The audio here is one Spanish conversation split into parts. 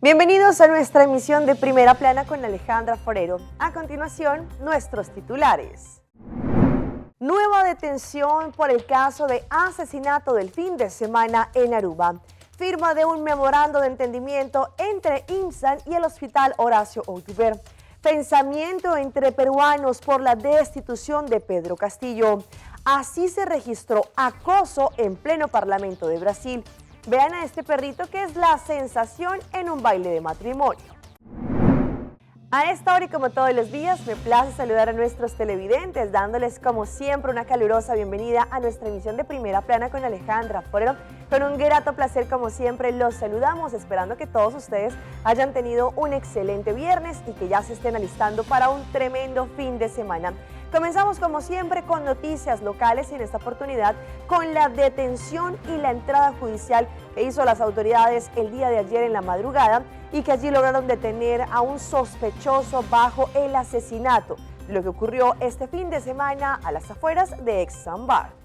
Bienvenidos a nuestra emisión de Primera Plana con Alejandra Forero. A continuación, nuestros titulares. Nueva detención por el caso de asesinato del fin de semana en Aruba. Firma de un memorando de entendimiento entre INSAN y el Hospital Horacio Outubert. Pensamiento entre peruanos por la destitución de Pedro Castillo. Así se registró acoso en pleno Parlamento de Brasil. Vean a este perrito que es la sensación en un baile de matrimonio. A esta hora y como todos los días, me place saludar a nuestros televidentes, dándoles como siempre una calurosa bienvenida a nuestra emisión de Primera Plana con Alejandra Forero. Con un grato placer como siempre los saludamos, esperando que todos ustedes hayan tenido un excelente viernes y que ya se estén alistando para un tremendo fin de semana. Comenzamos como siempre con noticias locales y en esta oportunidad con la detención y la entrada judicial que hizo las autoridades el día de ayer en la madrugada y que allí lograron detener a un sospechoso bajo el asesinato, lo que ocurrió este fin de semana a las afueras de Ex-Sandbar.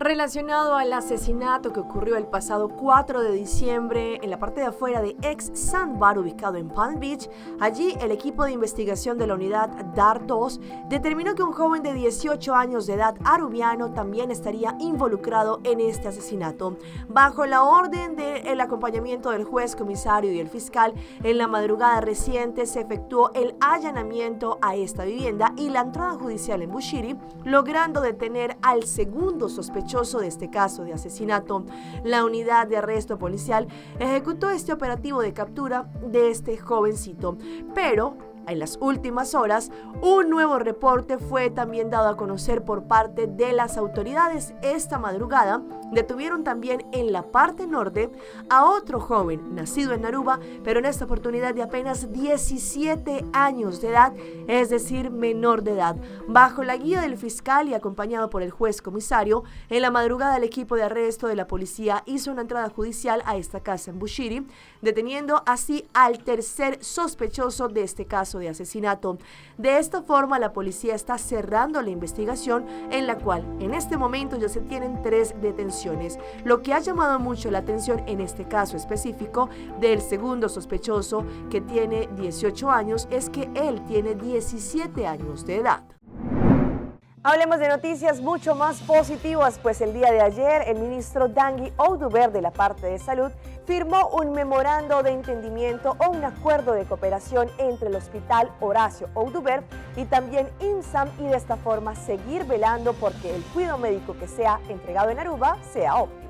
Relacionado al asesinato que ocurrió el pasado 4 de diciembre en la parte de afuera de Ex-Sandbar, ubicado en Palm Beach, allí el equipo de investigación de la unidad DAR 2 determinó que un joven de 18 años de edad arubiano también estaría involucrado en este asesinato. Bajo la orden del acompañamiento del juez, comisario y el fiscal, en la madrugada reciente se efectuó el allanamiento a esta vivienda y la entrada judicial en Bushiri, logrando detener al segundo sospechoso de este caso de asesinato. La unidad de arresto policial ejecutó este operativo de captura de este jovencito, pero en las últimas horas, un nuevo reporte fue también dado a conocer por parte de las autoridades. Esta madrugada detuvieron también en la parte norte a otro joven nacido en Aruba, pero en esta oportunidad de apenas 17 años de edad, es decir, menor de edad. Bajo la guía del fiscal y acompañado por el juez comisario, en la madrugada el equipo de arresto de la policía hizo una entrada judicial a esta casa en Bushiri, deteniendo así al tercer sospechoso de este caso de asesinato. De esta forma, la policía está cerrando la investigación, en la cual en este momento ya se tienen 3 detenciones. Lo que ha llamado mucho la atención en este caso específico del segundo sospechoso, que tiene 18 años, es que él tiene 17 años de edad. Hablemos de noticias mucho más positivas, pues el día de ayer el ministro Dangui Outubert de la parte de salud firmó un memorando de entendimiento o un acuerdo de cooperación entre el Hospital Horacio Outubert y también INSAN, y de esta forma seguir velando porque el cuidado médico que sea entregado en Aruba sea óptimo.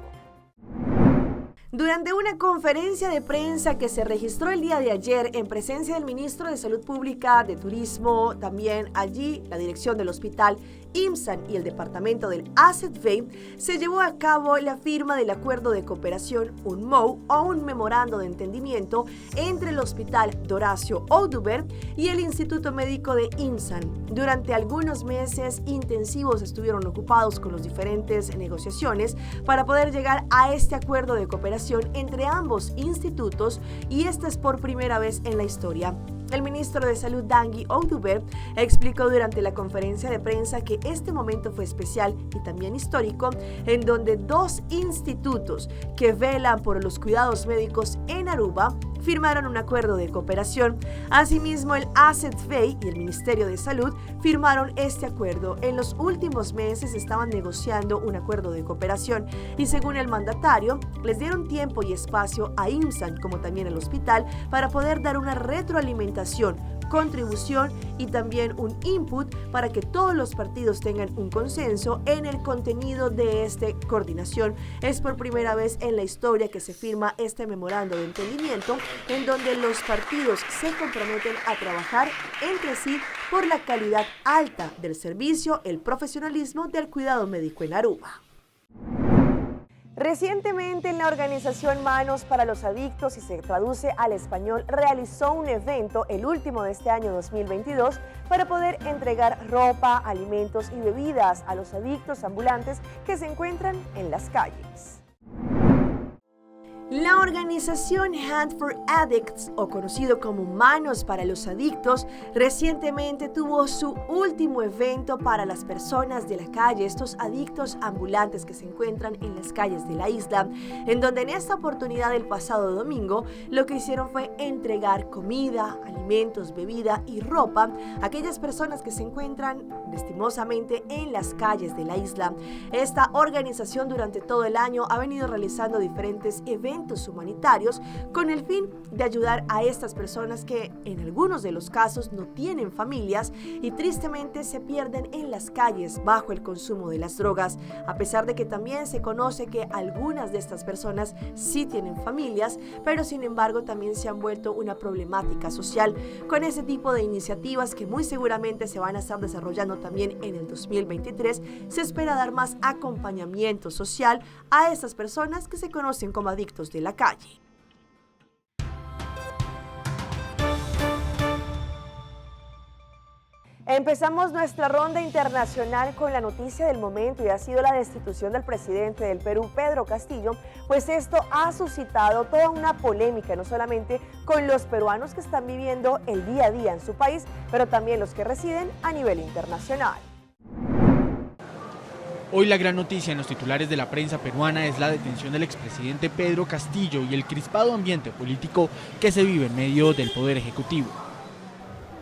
Durante una conferencia de prensa que se registró el día de ayer en presencia del ministro de Salud Pública, de Turismo, también allí la dirección del hospital INSAN y el departamento del ASETVEI, se llevó a cabo la firma del acuerdo de cooperación, un MOU o un memorando de entendimiento entre el Hospital Horacio Outubert y el Instituto Médico de INSAN. Durante algunos meses intensivos estuvieron ocupados con las diferentes negociaciones para poder llegar a este acuerdo de cooperación entre ambos institutos, y esta es por primera vez en la historia. El ministro de Salud Dangui Outubert explicó durante la conferencia de prensa que este momento fue especial y también histórico, en donde 2 institutos que velan por los cuidados médicos en Aruba firmaron un acuerdo de cooperación. Asimismo, el ASETVEI y el Ministerio de Salud firmaron este acuerdo. En los últimos meses estaban negociando un acuerdo de cooperación y, según el mandatario, les dieron tiempo y espacio a INSAN como también al hospital para poder dar una retroalimentación, contribución y también un input para que todos los partidos tengan un consenso en el contenido de esta coordinación. Es por primera vez en la historia que se firma este memorando de entendimiento, en donde los partidos se comprometen a trabajar entre sí por la calidad alta del servicio, el profesionalismo del cuidado médico en Aruba. Recientemente, la organización Manos para los Adictos, y se traduce al español, realizó un evento, el último de este año 2022, para poder entregar ropa, alimentos y bebidas a los adictos ambulantes que se encuentran en las calles. La organización Hand for Addicts, o conocido como Manos para los Adictos, recientemente tuvo su último evento para las personas de la calle, estos adictos ambulantes que se encuentran en las calles de la isla, en donde en esta oportunidad el pasado domingo lo que hicieron fue entregar comida, alimentos, bebida y ropa a aquellas personas que se encuentran lastimosamente en las calles de la isla. Esta organización durante todo el año ha venido realizando diferentes eventos humanitarios con el fin de ayudar a estas personas que en algunos de los casos no tienen familias y tristemente se pierden en las calles bajo el consumo de las drogas, a pesar de que también se conoce que algunas de estas personas sí tienen familias, pero sin embargo también se han vuelto una problemática social. Con ese tipo de iniciativas que muy seguramente se van a estar desarrollando también en el 2023, se espera dar más acompañamiento social a estas personas que se conocen como adictos de la calle. Empezamos nuestra ronda internacional con la noticia del momento y ha sido la destitución del presidente del Perú, Pedro Castillo, pues esto ha suscitado toda una polémica, no solamente con los peruanos que están viviendo el día a día en su país, pero también los que residen a nivel internacional. Hoy la gran noticia en los titulares de la prensa peruana es la detención del expresidente Pedro Castillo y el crispado ambiente político que se vive en medio del Poder Ejecutivo.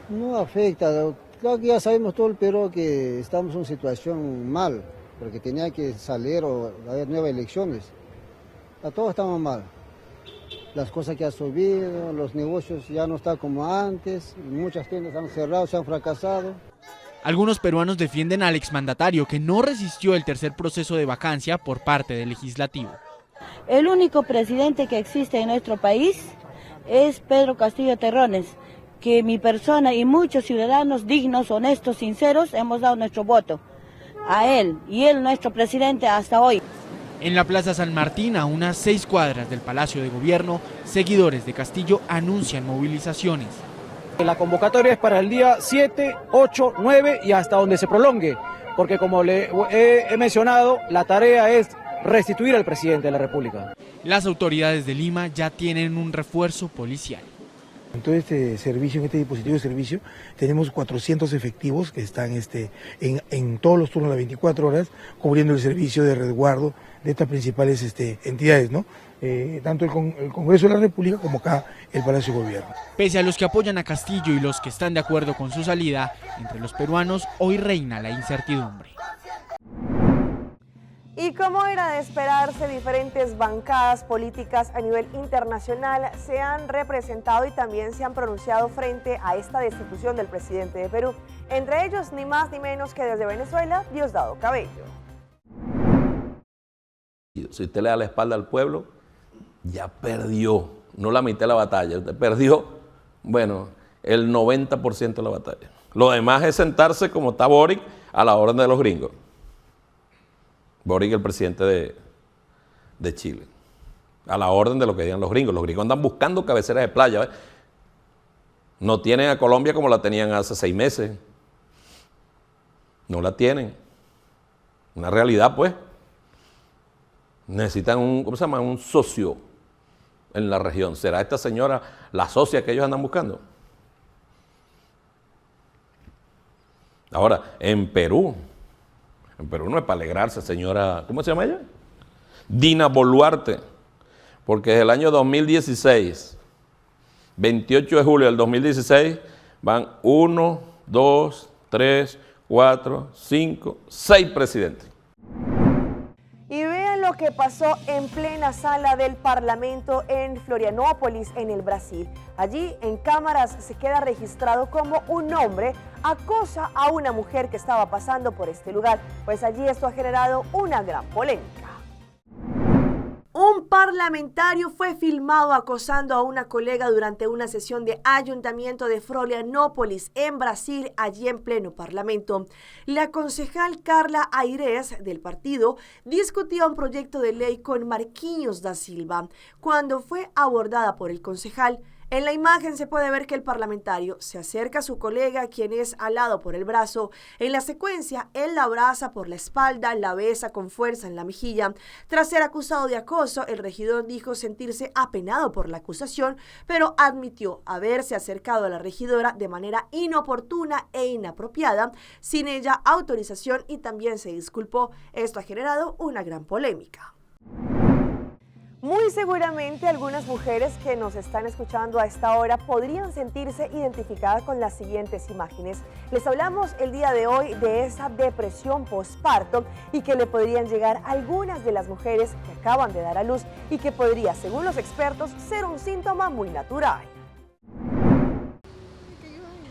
No afecta, creo que ya sabemos todo el Perú que estamos en una situación mal, porque tenía que salir o haber nuevas elecciones. A todos estamos mal. Las cosas que han subido, los negocios ya no están como antes, muchas tiendas han cerrado, se han fracasado. Algunos peruanos defienden al exmandatario que no resistió el tercer proceso de vacancia por parte del legislativo. El único presidente que existe en nuestro país es Pedro Castillo Terrones, que mi persona y muchos ciudadanos dignos, honestos, sinceros, hemos dado nuestro voto a él y él nuestro presidente hasta hoy. En la Plaza San Martín, a unas 6 cuadras del Palacio de Gobierno, seguidores de Castillo anuncian movilizaciones. La convocatoria es para el día 7, 8, 9 y hasta donde se prolongue, porque como le he mencionado, la tarea es restituir al presidente de la República. Las autoridades de Lima ya tienen un refuerzo policial. En todo este servicio, en este dispositivo de servicio, tenemos 400 efectivos que están en todos los turnos de las 24 horas, cubriendo el servicio de resguardo de estas principales entidades, ¿no? Tanto el Congreso de la República como acá el Palacio de Gobierno. Pese a los que apoyan a Castillo y los que están de acuerdo con su salida, entre los peruanos hoy reina la incertidumbre. Y como era de esperarse, diferentes bancadas políticas a nivel internacional se han representado y también se han pronunciado frente a esta destitución del presidente de Perú. Entre ellos, ni más ni menos que desde Venezuela, Diosdado Cabello. Si usted le da la espalda al pueblo, ya perdió, no la mitad de la batalla, usted perdió, bueno, el 90% de la batalla. Lo demás es sentarse como está Boric a la orden de los gringos. Boric, el presidente de Chile, a la orden de lo que digan los gringos. Los gringos andan buscando cabeceras de playa, ¿ves? No tienen a Colombia como la tenían hace 6 meses. No la tienen. Una realidad, pues. Necesitan un socio en la región. ¿Será esta señora la socia que ellos andan buscando? Ahora, en Perú no es para alegrarse, señora, ¿cómo se llama ella? Dina Boluarte, porque desde el año 2016, 28 de julio del 2016, van 1, 2, 3, 4, 5, 6 presidentes. Y vean lo que pasó en plena sala del Parlamento en Florianópolis, en el Brasil. Allí, en cámaras, se queda registrado cómo un hombre acosa a una mujer que estaba pasando por este lugar. Pues allí esto ha generado una gran polémica. Un parlamentario fue filmado acosando a una colega durante una sesión de ayuntamiento de Florianópolis, en Brasil, allí en pleno parlamento. La concejal Carla Aires, del partido, discutía un proyecto de ley con Marquinhos da Silva. Cuando fue abordada por el concejal, En la imagen se puede ver que el parlamentario se acerca a su colega, quien es alado por el brazo. En la secuencia, él la abraza por la espalda, la besa con fuerza en la mejilla. Tras ser acusado de acoso, el regidor dijo sentirse apenado por la acusación, pero admitió haberse acercado a la regidora de manera inoportuna e inapropiada, sin ella autorización, y también se disculpó. Esto ha generado una gran polémica. Muy seguramente algunas mujeres que nos están escuchando a esta hora podrían sentirse identificadas con las siguientes imágenes. Les hablamos el día de hoy de esa depresión postparto y que le podrían llegar a algunas de las mujeres que acaban de dar a luz y que podría, según los expertos, ser un síntoma muy natural.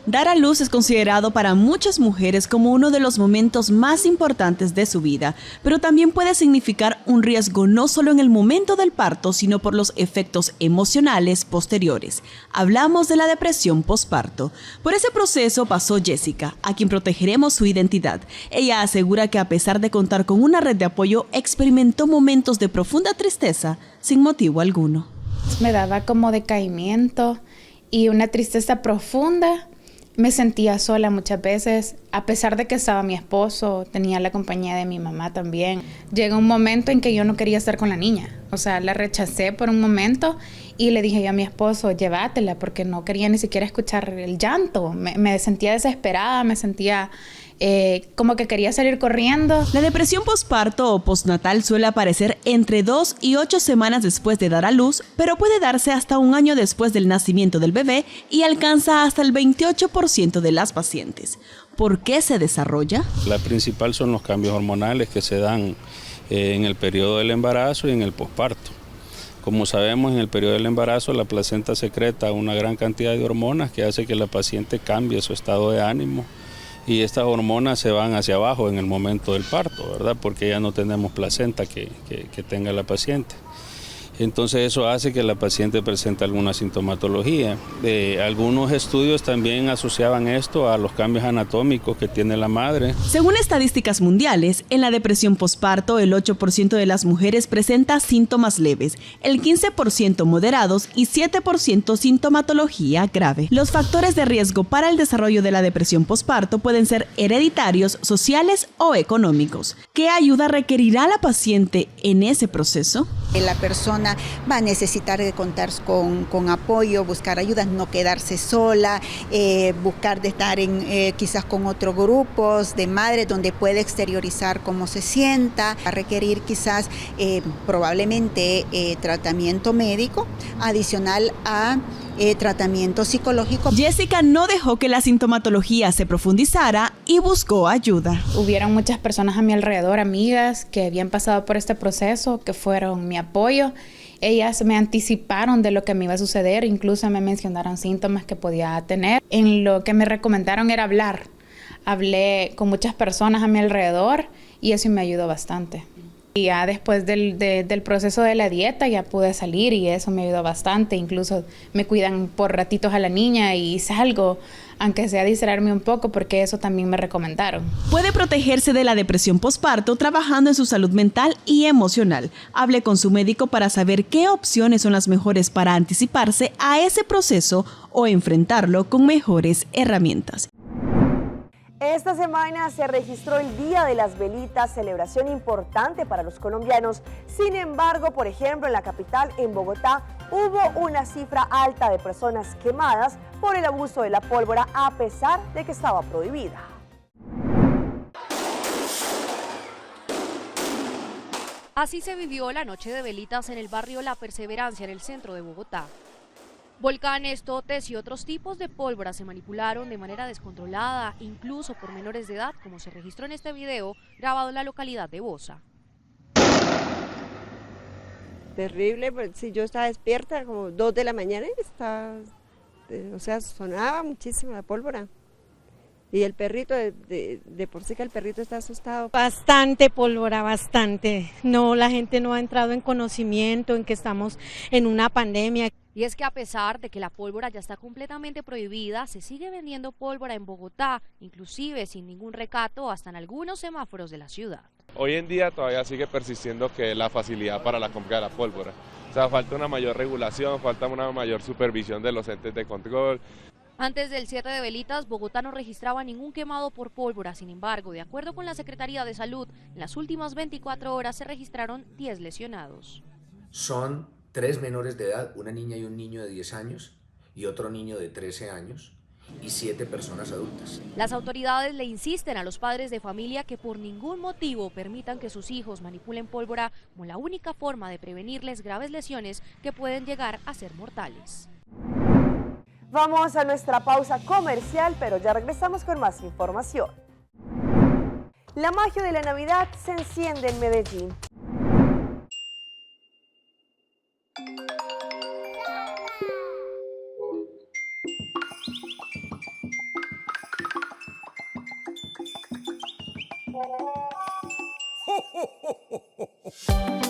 Dar a luz es considerado para muchas mujeres como uno de los momentos más importantes de su vida, pero también puede significar un riesgo no solo en el momento del parto, sino por los efectos emocionales posteriores. Hablamos de la depresión postparto. Por ese proceso pasó Jessica, a quien protegeremos su identidad. Ella asegura que a pesar de contar con una red de apoyo, experimentó momentos de profunda tristeza sin motivo alguno. Me daba como decaimiento y una tristeza profunda. Me sentía sola muchas veces, a pesar de que estaba mi esposo, tenía la compañía de mi mamá también. Llegó un momento en que yo no quería estar con la niña, o sea, la rechacé por un momento y le dije yo a mi esposo, llévatela, porque no quería ni siquiera escuchar el llanto. Me sentía desesperada, me sentía como que quería salir corriendo. La depresión postparto o postnatal suele aparecer entre 2 y 8 semanas después de dar a luz, pero puede darse hasta un año después del nacimiento del bebé y alcanza hasta el 28% de las pacientes. ¿Por qué se desarrolla? La principal son los cambios hormonales que se dan en el periodo del embarazo y en el posparto. Como sabemos, en el periodo del embarazo la placenta secreta una gran cantidad de hormonas que hace que la paciente cambie su estado de ánimo. Y estas hormonas se van hacia abajo en el momento del parto, ¿verdad? Porque ya no tenemos placenta que tenga la paciente. Entonces eso hace que la paciente presente alguna sintomatología. Algunos estudios también asociaban esto a los cambios anatómicos que tiene la madre. Según estadísticas mundiales, en la depresión postparto el 8% de las mujeres presenta síntomas leves, el 15% moderados y 7% sintomatología grave. Los factores de riesgo para el desarrollo de la depresión postparto pueden ser hereditarios, sociales o económicos. ¿Qué ayuda requerirá la paciente en ese proceso? La persona va a necesitar de contar con apoyo, buscar ayuda, no quedarse sola, buscar de estar quizás con otros grupos de madres donde puede exteriorizar cómo se sienta, a requerir quizás probablemente tratamiento médico adicional a tratamiento psicológico. Jessica no dejó que la sintomatología se profundizara y buscó ayuda. Hubieron muchas personas a mi alrededor, amigas, que habían pasado por este proceso, que fueron mi apoyo. Ellas me anticiparon de lo que me iba a suceder, incluso me mencionaron síntomas que podía tener. En lo que me recomendaron era hablar. Hablé con muchas personas a mi alrededor y eso me ayudó bastante. Y ya después del proceso de la dieta ya pude salir y eso me ayudó bastante. Incluso me cuidan por ratitos a la niña y salgo, aunque sea distraerme un poco, porque eso también me recomendaron. Puede protegerse de la depresión postparto trabajando en su salud mental y emocional. Hable con su médico para saber qué opciones son las mejores para anticiparse a ese proceso o enfrentarlo con mejores herramientas. Esta semana se registró el Día de las Velitas, celebración importante para los colombianos. Sin embargo, por ejemplo, en la capital, en Bogotá, hubo una cifra alta de personas quemadas por el abuso de la pólvora, a pesar de que estaba prohibida. Así se vivió la noche de velitas en el barrio La Perseverancia, en el centro de Bogotá. Volcanes, totes y otros tipos de pólvora se manipularon de manera descontrolada, incluso por menores de edad, como se registró en este video grabado en la localidad de Bosa. Terrible, pues, si yo estaba despierta como 2 de la mañana, sonaba muchísimo la pólvora. Y el perrito, de por sí que el perrito está asustado. Bastante pólvora, bastante. No, la gente no ha entrado en conocimiento en que estamos en una pandemia. Y es que a pesar de que la pólvora ya está completamente prohibida, se sigue vendiendo pólvora en Bogotá, inclusive sin ningún recato, hasta en algunos semáforos de la ciudad. Hoy en día todavía sigue persistiendo que la facilidad para la compra de la pólvora. sea, falta una mayor regulación, falta una mayor supervisión de los entes de control. Antes del cierre de Velitas, Bogotá no registraba ningún quemado por pólvora. Sin embargo, de acuerdo con la Secretaría de Salud, en las últimas 24 horas se registraron 10 lesionados. Son 3 menores de edad, una niña y un niño de 10 años y otro niño de 13 años y 7 personas adultas. Las autoridades le insisten a los padres de familia que por ningún motivo permitan que sus hijos manipulen pólvora como la única forma de prevenirles graves lesiones que pueden llegar a ser mortales. Vamos a nuestra pausa comercial, pero ya regresamos con más información. La magia de la Navidad se enciende en Medellín.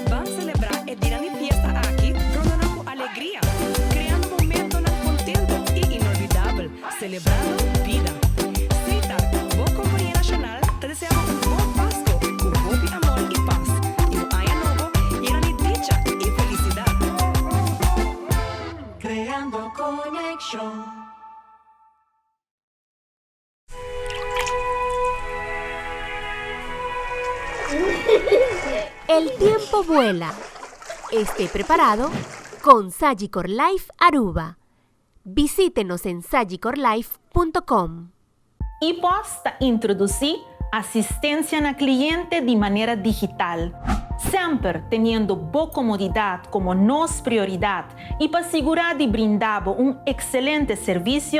Van a celebrar el día de fiesta aquí, rodando con alegría, creando momentos contentos y inolvidables, celebrando vida. Cita, vos Compañía Nacional, te deseamos un buen Pascua, con gozo, amor y paz, y un año nuevo lleno de dicha y felicidad. Creando conexión. El tiempo vuela. Esté preparado con Sagicor Life Aruba. Visítenos en sagicorlife.com. IPOS introduzir assistência na cliente de maneira digital, sempre tendo boa comodidade como nossa prioridade e para assegurar de brindar excelente serviço,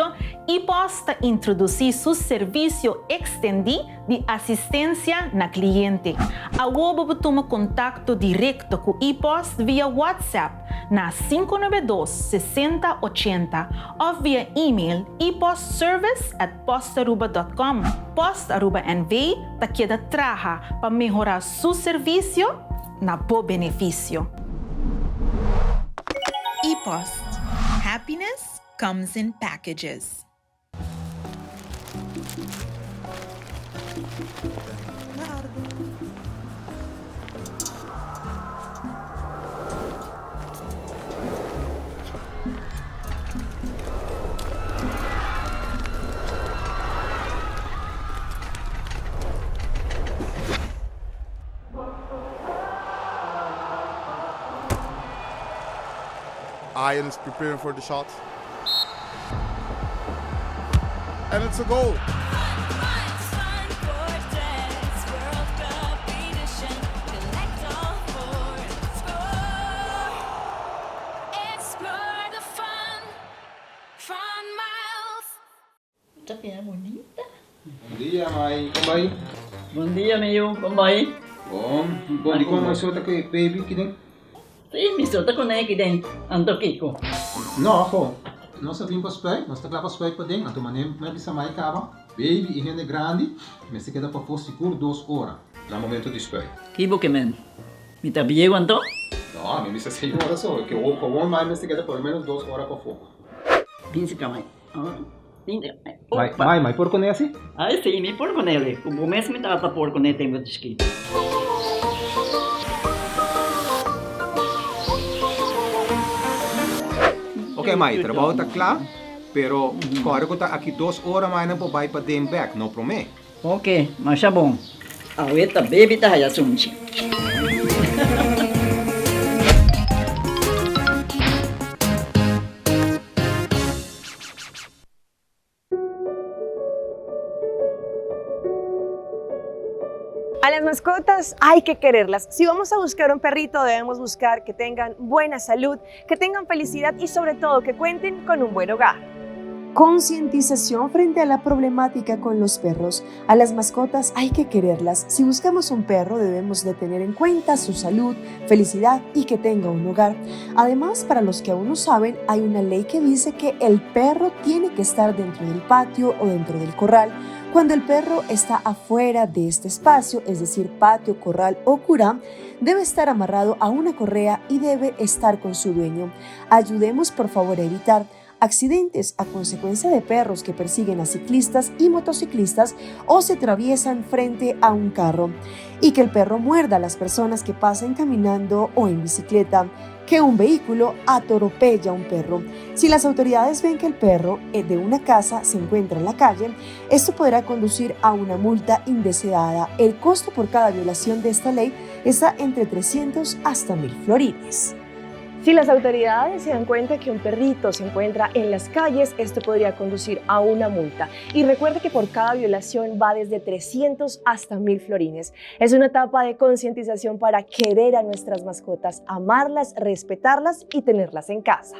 IPOS introduzir seu serviço extendido de assistência na cliente. Agora toma contato direto com IPOS via WhatsApp na 592-6080 ou via e-mail iposservice@postaruba.com. Post Aruba NV te queda traja para melhorar seu serviço na bom benefício. IPOS. Happiness comes in packages. Ian is preparing for the shot. And it's a goal. Tapia bonita. Bom dia, mãe. Como vai? Bom dia, meu. Como vai? Bom. Bom, di ko may suot ako baby kini. Sim, me solta com aqui dentro. Ando Kiko. No, ako. Nós vim para spray, nós tá lá para spray para dentro. Então, mané, me bisa mai cava. Baby e gente grande, me se queda para for seguro 2 horas. No momento de spray. Kibo que men. Me tá bien quanto? No, me bisa 6 horas só. Que o com mais me se queda por menos 2 horas para fogo. Pinse pra mãe. Mãe, por con esse? Ah, sim, me por con ele. O começo me tava por con ele tempo de esqui. Ok, mãe, trabalho está claro, pero agora que está aqui 2 horas mais não vai para dentro back, não promete. Ok, mas tá bom. Ahorita baby tá já sunchi. A las mascotas hay que quererlas. Si vamos a buscar un perrito, debemos buscar que tengan buena salud, que tengan felicidad y sobre todo que cuenten con un buen hogar. Concientización frente a la problemática con los perros. A las mascotas hay que quererlas. Si buscamos un perro, debemos de tener en cuenta su salud, felicidad y que tenga un hogar. Además, para los que aún no saben, hay una ley que dice que el perro tiene que estar dentro del patio o dentro del corral. Cuando el perro está afuera de este espacio, es decir, patio, corral o curá, debe estar amarrado a una correa y debe estar con su dueño. Ayudemos por favor a evitar accidentes a consecuencia de perros que persiguen a ciclistas y motociclistas o se atraviesan frente a un carro, y que el perro muerda a las personas que pasen caminando o en bicicleta. que un vehículo atropella a un perro. Si las autoridades ven que el perro de una casa se encuentra en la calle, esto podrá conducir a una multa indeseada. El costo por cada violación de esta ley está entre 300 hasta 1.000 florines. Si las autoridades se dan cuenta que un perrito se encuentra en las calles, esto podría conducir a una multa. Y recuerde que por cada violación va desde 300 hasta 1.000 florines. Es una etapa de concientización para querer a nuestras mascotas, amarlas, respetarlas y tenerlas en casa.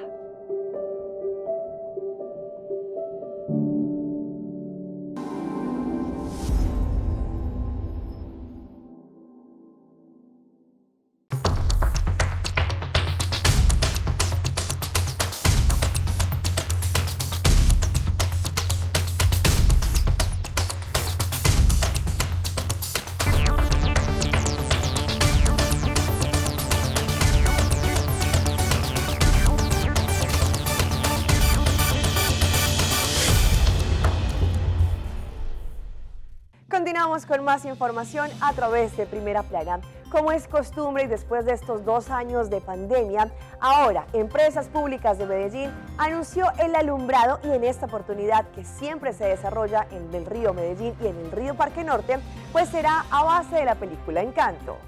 Continuamos con más información a través de Primera Plana. Como es costumbre y después de estos 2 años de pandemia, ahora Empresas Públicas de Medellín anunció el alumbrado y en esta oportunidad, que siempre se desarrolla en el río Medellín y en el río Parque Norte, pues será a base de la película Encanto.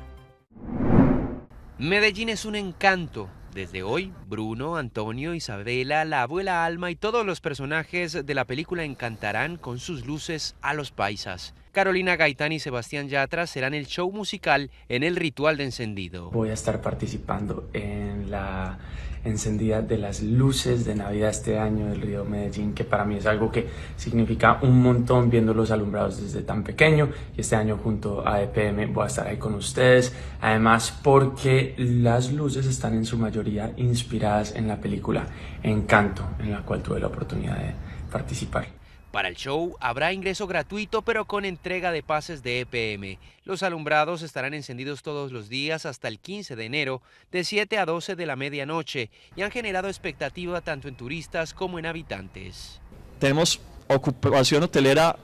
Medellín es un encanto. Desde hoy, Bruno, Antonio, Isabela, la abuela Alma y todos los personajes de la película encantarán con sus luces a los paisas. Carolina Gaitán y Sebastián Yatra serán el show musical en el ritual de encendido. Voy a estar participando en la encendida de las luces de Navidad este año del río Medellín, que para mí es algo que significa un montón, viendo los alumbrados desde tan pequeño, y este año junto a EPM voy a estar ahí con ustedes, además porque las luces están en su mayoría inspiradas en la película Encanto, en la cual tuve la oportunidad de participar. Para el show habrá ingreso gratuito, pero con entrega de pases de EPM. Los alumbrados estarán encendidos todos los días hasta el 15 de enero, de 7 a 12 de la medianoche, y han generado expectativa tanto en turistas como en habitantes. Tenemos ocupación hotelera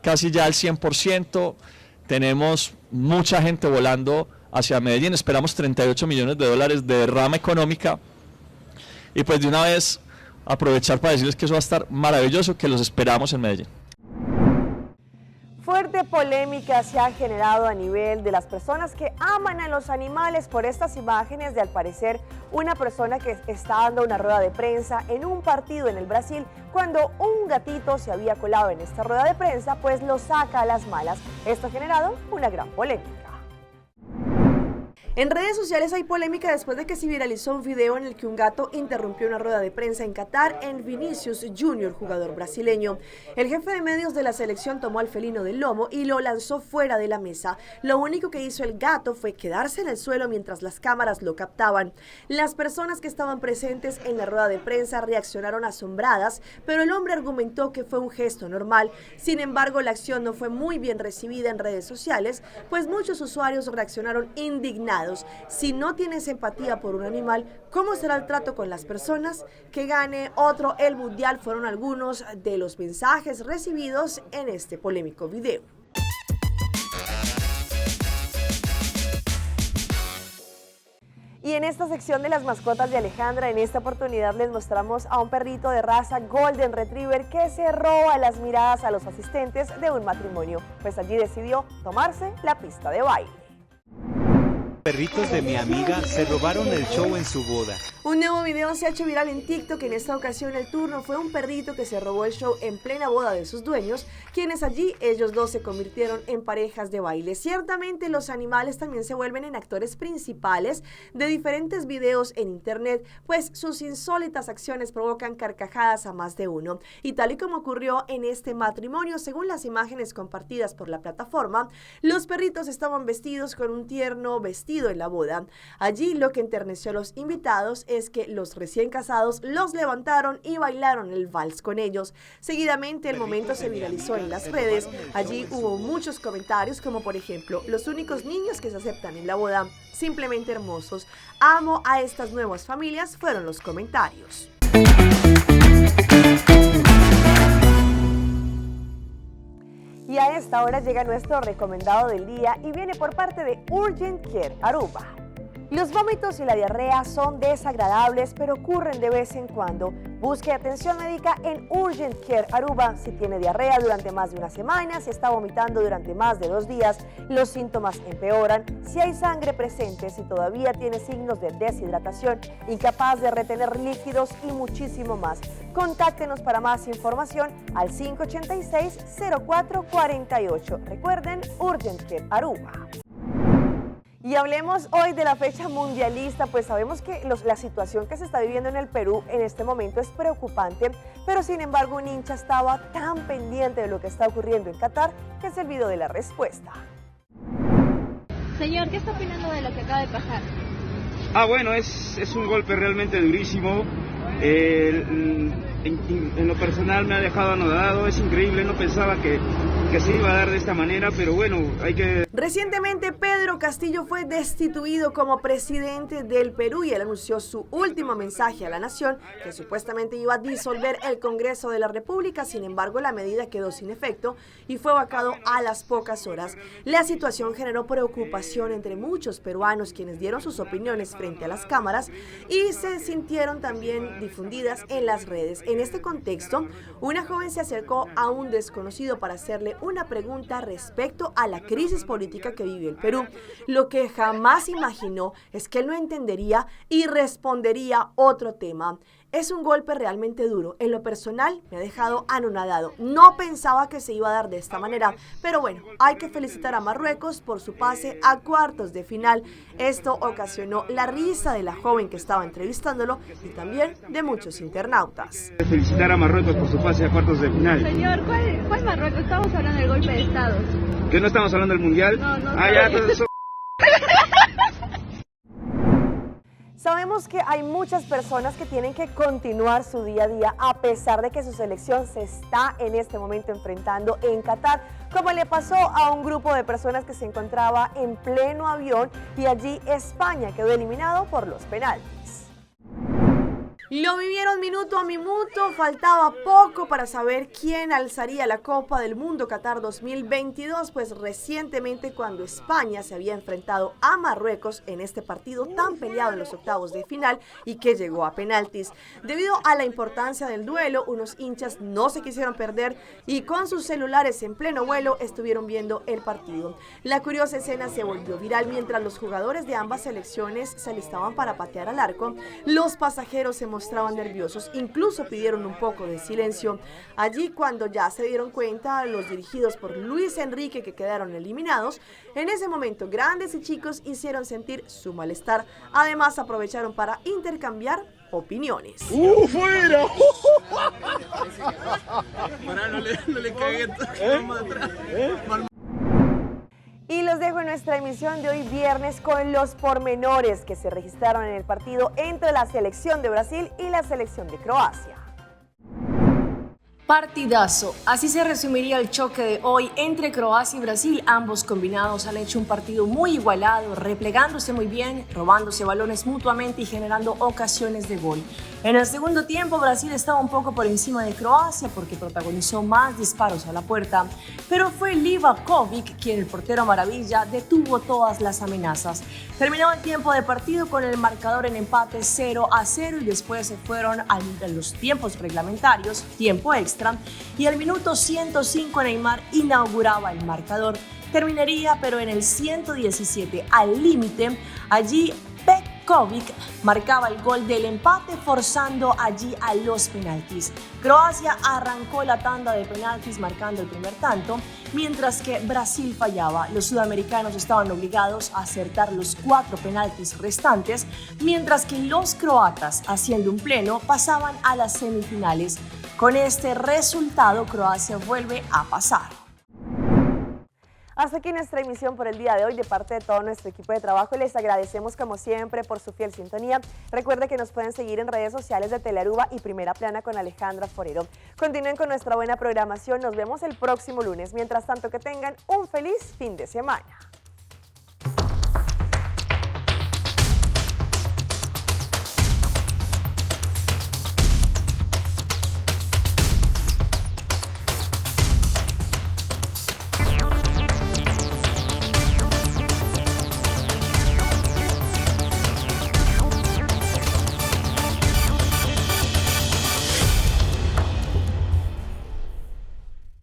casi ya al 100%, tenemos mucha gente volando hacia Medellín, esperamos $38 millones de derrama económica, y pues de una vez aprovechar para decirles que eso va a estar maravilloso, que los esperamos en Medellín. Fuerte polémica se ha generado a nivel de las personas que aman a los animales por estas imágenes de, al parecer, una persona que está dando una rueda de prensa en un partido en el Brasil, cuando un gatito se había colado en esta rueda de prensa, pues lo saca a las malas. Esto ha generado una gran polémica. En redes sociales hay polémica después de que se viralizó un video en el que un gato interrumpió una rueda de prensa en Qatar en Vinicius Junior, jugador brasileño. El jefe de medios de la selección tomó al felino del lomo y lo lanzó fuera de la mesa. Lo único que hizo el gato fue quedarse en el suelo mientras las cámaras lo captaban. Las personas que estaban presentes en la rueda de prensa reaccionaron asombradas, pero el hombre argumentó que fue un gesto normal. Sin embargo, la acción no fue muy bien recibida en redes sociales, pues muchos usuarios reaccionaron indignados. Si no tienes empatía por un animal, ¿cómo será el trato con las personas? Que gane otro el mundial fueron algunos de los mensajes recibidos en este polémico video. Y en esta sección de las mascotas de Alejandra, en esta oportunidad les mostramos a un perrito de raza Golden Retriever que se roba las miradas a los asistentes de un matrimonio, pues allí decidió tomarse la pista de baile. Perritos de mi amiga se robaron el show en su boda. Un nuevo video se ha hecho viral en TikTok. En esta ocasión el turno fue un perrito que se robó el show en plena boda de sus dueños, quienes allí ellos dos se convirtieron en parejas de baile. Ciertamente los animales también se vuelven en actores principales de diferentes videos en internet, pues sus insólitas acciones provocan carcajadas a más de uno. Y tal y como ocurrió en este matrimonio, según las imágenes compartidas por la plataforma, los perritos estaban vestidos con un tierno vestido en la boda. Allí lo que enterneció a los invitados es que los recién casados los levantaron y bailaron el vals con ellos. Seguidamente el momento se viralizó en las redes. Allí hubo muchos comentarios como por ejemplo: los únicos niños que se aceptan en la boda, simplemente hermosos, amo a estas nuevas familias, fueron los comentarios. Y a esta hora llega nuestro recomendado del día y viene por parte de Urgent Care Aruba. Los vómitos y la diarrea son desagradables, pero ocurren de vez en cuando. Busque atención médica en Urgent Care Aruba. Si tiene diarrea durante más de una semana, si está vomitando durante más de 2 días, los síntomas empeoran, si hay sangre presente, si todavía tiene signos de deshidratación, incapaz de retener líquidos y muchísimo más. Contáctenos para más información al 586-0448. Recuerden, Urgent Care Aruba. Y hablemos hoy de la fecha mundialista, pues sabemos que la situación que se está viviendo en el Perú en este momento es preocupante, pero sin embargo un hincha estaba tan pendiente de lo que está ocurriendo en Qatar que se olvidó de la respuesta. Señor, ¿qué está opinando de lo que acaba de pasar? Bueno, es un golpe realmente durísimo. En lo personal me ha dejado anodado, es increíble, no pensaba que se iba a dar de esta manera, pero bueno, hay que... Recientemente Pedro Castillo fue destituido como presidente del Perú y él anunció su último mensaje a la nación, que supuestamente iba a disolver el Congreso de la República. Sin embargo, la medida quedó sin efecto y fue vacado a las pocas horas. La situación generó preocupación entre muchos peruanos, quienes dieron sus opiniones frente a las cámaras y se sintieron también difundidas en las redes. En este contexto, una joven se acercó a un desconocido para hacerle una pregunta respecto a la crisis política que vive el Perú. Lo que jamás imaginó es que él no entendería y respondería otro tema. Es un golpe realmente duro. En lo personal me ha dejado anonadado. No pensaba que se iba a dar de esta manera, pero bueno, hay que felicitar a Marruecos por su pase a cuartos de final. Esto ocasionó la risa de la joven que estaba entrevistándolo y también de muchos internautas. Felicitar a Marruecos por su pase a cuartos de final. Señor, ¿cuál Marruecos? Estamos hablando del golpe de Estado. ¿Que no estamos hablando del Mundial? No. Ya, entonces... Sabemos que hay muchas personas que tienen que continuar su día a día a pesar de que su selección se está en este momento enfrentando en Qatar, como le pasó a un grupo de personas que se encontraba en pleno avión y allí España quedó eliminado por los penaltis. Lo vivieron minuto a minuto, faltaba poco para saber quién alzaría la Copa del Mundo Qatar 2022, pues recientemente cuando España se había enfrentado a Marruecos en este partido tan peleado en los octavos de final y que llegó a penaltis. Debido a la importancia del duelo, unos hinchas no se quisieron perder y con sus celulares en pleno vuelo estuvieron viendo el partido. La curiosa escena se volvió viral mientras los jugadores de ambas selecciones se alistaban para patear al arco. Los pasajeros se mostraban nerviosos, incluso pidieron un poco de silencio. Allí, cuando ya se dieron cuenta los dirigidos por Luis Enrique que quedaron eliminados, en ese momento grandes y chicos hicieron sentir su malestar. Además, aprovecharon para intercambiar opiniones. ¡Fuera! No le cagué Y los dejo en nuestra emisión de hoy viernes con los pormenores que se registraron en el partido entre la selección de Brasil y la selección de Croacia. Partidazo. Así se resumiría el choque de hoy entre Croacia y Brasil. Ambos combinados han hecho un partido muy igualado, replegándose muy bien, robándose balones mutuamente y generando ocasiones de gol. En el segundo tiempo, Brasil estaba un poco por encima de Croacia porque protagonizó más disparos a la puerta, pero fue Livakovic quien, el portero maravilla, detuvo todas las amenazas. Terminó el tiempo de partido con el marcador en empate 0-0 y después se fueron a los tiempos reglamentarios, tiempo extra, y al minuto 105 Neymar inauguraba el marcador. Terminaría pero en el 117 al límite, allí Petkovic marcaba el gol del empate forzando allí a los penaltis. Croacia arrancó la tanda de penaltis marcando el primer tanto, mientras que Brasil fallaba. Los sudamericanos estaban obligados a acertar los 4 penaltis restantes, mientras que los croatas, haciendo un pleno, pasaban a las semifinales. Con este resultado, Croacia vuelve a pasar. Hasta aquí nuestra emisión por el día de hoy. De parte de todo nuestro equipo de trabajo, les agradecemos como siempre por su fiel sintonía. Recuerde que nos pueden seguir en redes sociales de Telearuba y Primera Plana con Alejandra Forero. Continúen con nuestra buena programación. Nos vemos el próximo lunes. Mientras tanto, que tengan un feliz fin de semana.